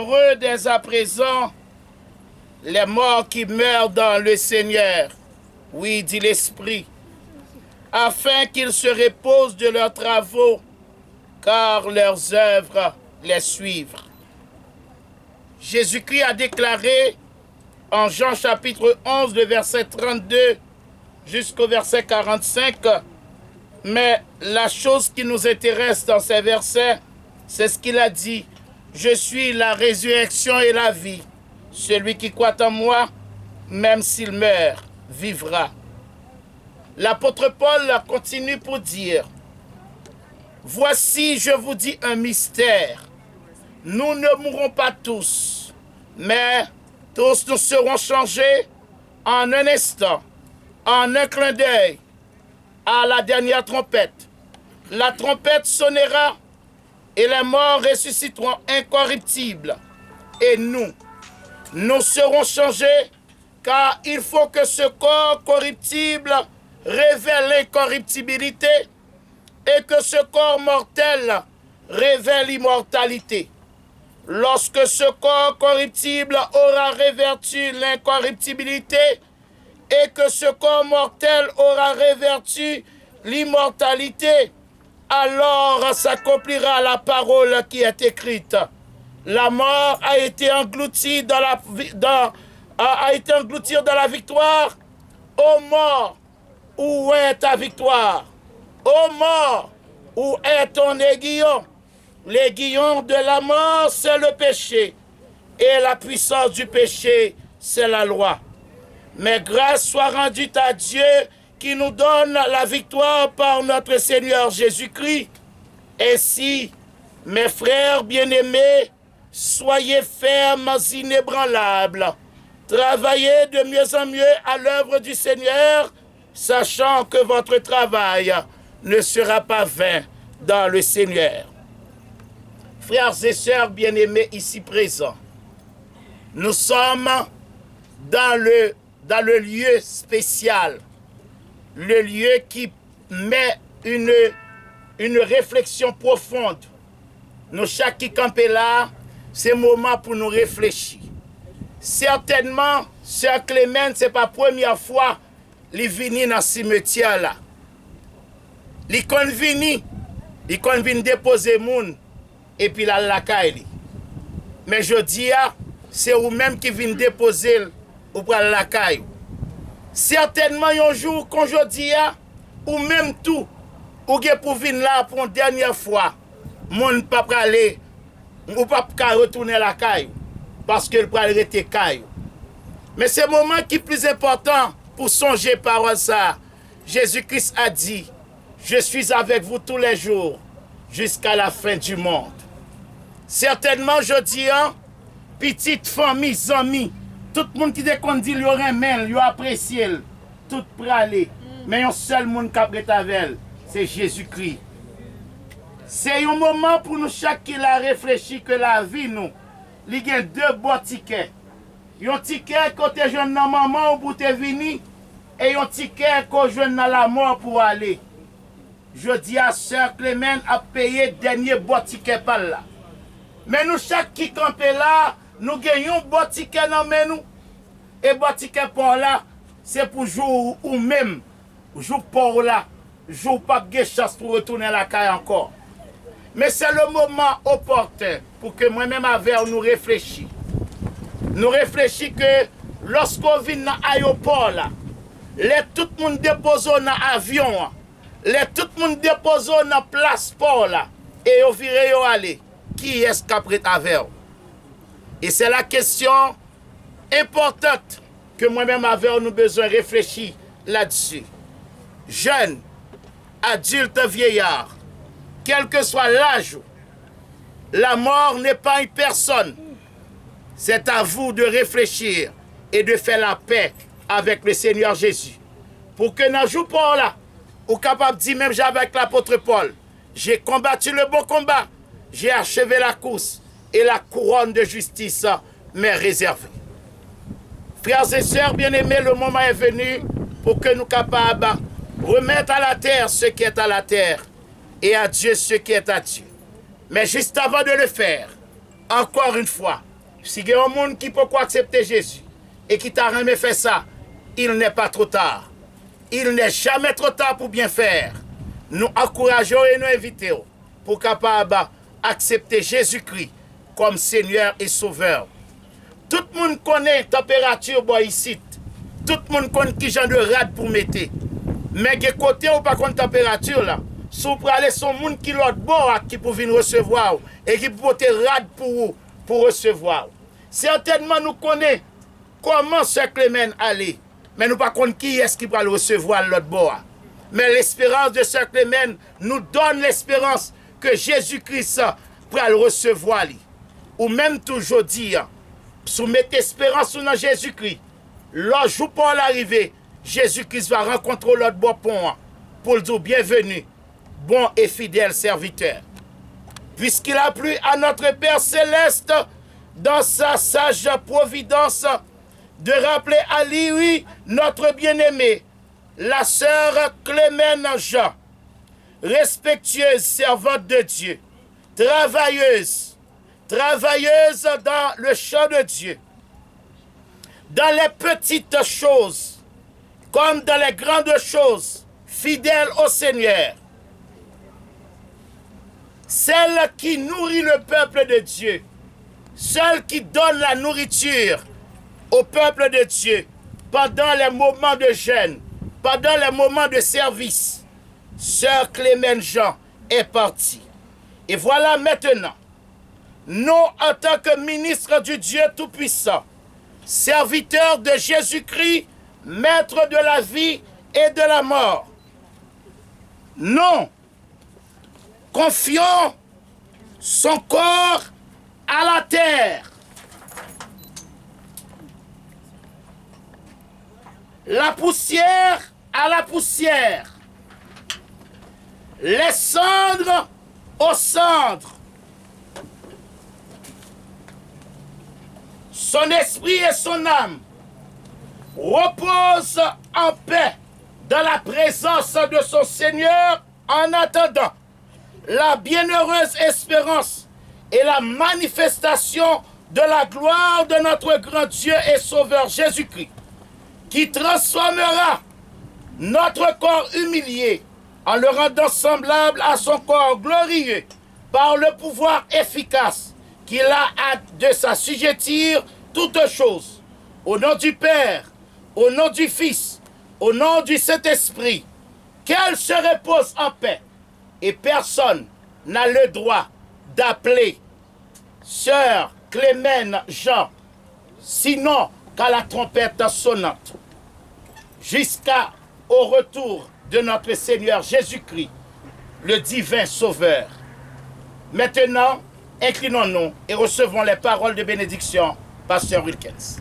Heureux dès à présent les morts qui meurent dans le Seigneur, oui, dit l'Esprit, afin qu'ils se reposent de leurs travaux, car leurs œuvres les suivent. Jésus-Christ a déclaré en Jean chapitre 11, le verset 32 jusqu'au verset 45, mais la chose qui nous intéresse dans ces versets, c'est ce qu'il a dit. Je suis la résurrection et la vie. Celui qui croit en moi, même s'il meurt, vivra. L'apôtre Paul continue pour dire, voici, je vous dis un mystère. Nous ne mourrons pas tous, mais tous nous serons changés en un instant, en un clin d'œil, à la dernière trompette. La trompette sonnera et les morts ressusciteront incorruptibles. Et nous serons changés, car il faut que ce corps corruptible révèle l'incorruptibilité et que ce corps mortel révèle l'immortalité. Lorsque ce corps corruptible aura revêtu l'incorruptibilité et que ce corps mortel aura revêtu l'immortalité, alors s'accomplira la parole qui est écrite. La mort a été engloutie dans la victoire. Ô mort, où est ta victoire? Ô mort, où est ton aiguillon? L'aiguillon de la mort, c'est le péché. Et la puissance du péché, c'est la loi. Mais grâce soit rendue à Dieu qui nous donne la victoire par notre Seigneur Jésus-Christ. Ainsi, mes frères bien-aimés, soyez fermes, inébranlables. Travaillez de mieux en mieux à l'œuvre du Seigneur, sachant que votre travail ne sera pas vain dans le Seigneur. Frères et sœurs bien-aimés ici présents, nous sommes dans le lieu spécial, le lieu qui met une réflexion profonde. Nous, chaque qui campait là, c'est un moment pour nous réfléchir. Certainement, Sœur Clément, ce n'est pas la première fois qu'il vient dans ce cimetière là. Il vient déposer moun et puis la caille. Mais je dis, c'est vous-même qui vient déposer ou pour la caille. Certainement, un jour, quand je dis, ou même tout, ou pour venir là pour une dernière fois, mon ne peut pas aller, ou pas retourner la caille, parce que le peut arrêter caille. Mais c'est le moment qui est plus important pour songer par ça. Jésus-Christ a dit, je suis avec vous tous les jours, jusqu'à la fin du monde. Certainement, je dis, petite famille, amis, tout le monde qui dit qu'on dit, il y aurait un mail, il apprécie, tout pralé. Mais un seul monde qui a prêté avec elle, c'est Jésus-Christ. C'est un moment pour nous chaque qui a réfléchi que la vie, nous, il y a deux beaux tickets. Un ticket côté jeune dans maman pour te venir et un ticket côté jeune dans la mort pour aller. Je dis à Sœur Clément à payer le dernier beau ticket par là. Mais nous, chaque qui campe là, nous gagnons un beau ticket dans nous. Et beau ticket pour là, c'est pour jour ou même, jour pour là, jour pas de chance pour retourner à la caille encore. Mais c'est le moment opportun pour que moi-même avec nous réfléchissions. Nous réfléchissons que lorsqu'on vient dans l'aéroport, tout le monde dépose dans l'avion, tout le monde dépose dans la place pour là, et on vire aller. Qui est-ce qui a pris avec vous? Et c'est la question importante que moi-même avec nous besoin de réfléchir là-dessus. Jeunes, adultes, vieillards, quel que soit l'âge, la mort n'est pas une personne. C'est à vous de réfléchir et de faire la paix avec le Seigneur Jésus. Pour que dans jour pour là, ou capable de dire même avec l'apôtre Paul, j'ai combattu le bon combat, j'ai achevé la course et la couronne de justice m'est réservée. Frères et sœurs bien-aimés, le moment est venu pour que nous capables de remettre à la terre ce qui est à la terre et à Dieu ce qui est à Dieu. Mais juste avant de le faire, encore une fois, Si il y a un monde qui peut accepter Jésus et qui t'a jamais fait ça, il n'est pas trop tard. Il n'est jamais trop tard pour bien faire. Nous encourageons et nous invitons pour capable accepter Jésus-Christ comme Seigneur et Sauveur. Tout le monde connaît la température ici. Tout le monde connaît qui genre de rade pour mettre. Mais de côté ou pas contre température là, si vous aller son monde qui l'autre bord qui pour venir recevoir et qui pour te rade pour recevoir. Certainement nous connaissons comment Sœur Clément allait, mais nous pas connaissons qui est-ce qui va le recevoir l'autre bord. Mais l'espérance de Sœur Clément nous donne l'espérance que Jésus-Christ va le recevoir. Ou même toujours dire, soumettez espérance dans Jésus-Christ. Le jour pour l'arrivée, Jésus-Christ va rencontrer l'autre bord pont pour le dire bienvenue, bon et fidèle serviteur. Puisqu'il a plu à notre Père Céleste, dans sa sage providence, de rappeler à lui, notre bien-aimé, la sœur Clément Jean, respectueuse servante de Dieu, travailleuse dans le champ de Dieu, dans les petites choses, comme dans les grandes choses, fidèle au Seigneur, celle qui nourrit le peuple de Dieu, celle qui donne la nourriture au peuple de Dieu pendant les moments de jeûne, pendant les moments de service. Sœur Clément Jean est partie. Et voilà maintenant, nous en tant que ministres du Dieu Tout-Puissant, serviteurs de Jésus-Christ, maître de la vie et de la mort, nous confions son corps à la terre. La poussière à la poussière. Les cendres aux cendres. Son esprit et son âme reposent en paix dans la présence de son Seigneur en attendant la bienheureuse espérance et la manifestation de la gloire de notre grand Dieu et Sauveur Jésus-Christ, qui transformera notre corps humilié en le rendant semblable à son corps glorieux par le pouvoir efficace qu'il a de s'assujettir toutes choses. Au nom du Père, au nom du Fils, au nom du Saint-Esprit, qu'elle se repose en paix. Et personne n'a le droit d'appeler Sœur Clément Jean, sinon qu'à la trompette sonnante, jusqu'au retour de notre Seigneur Jésus-Christ, le divin Sauveur. Maintenant, inclinons-nous et recevons les paroles de bénédiction, Pasteur Wilkins.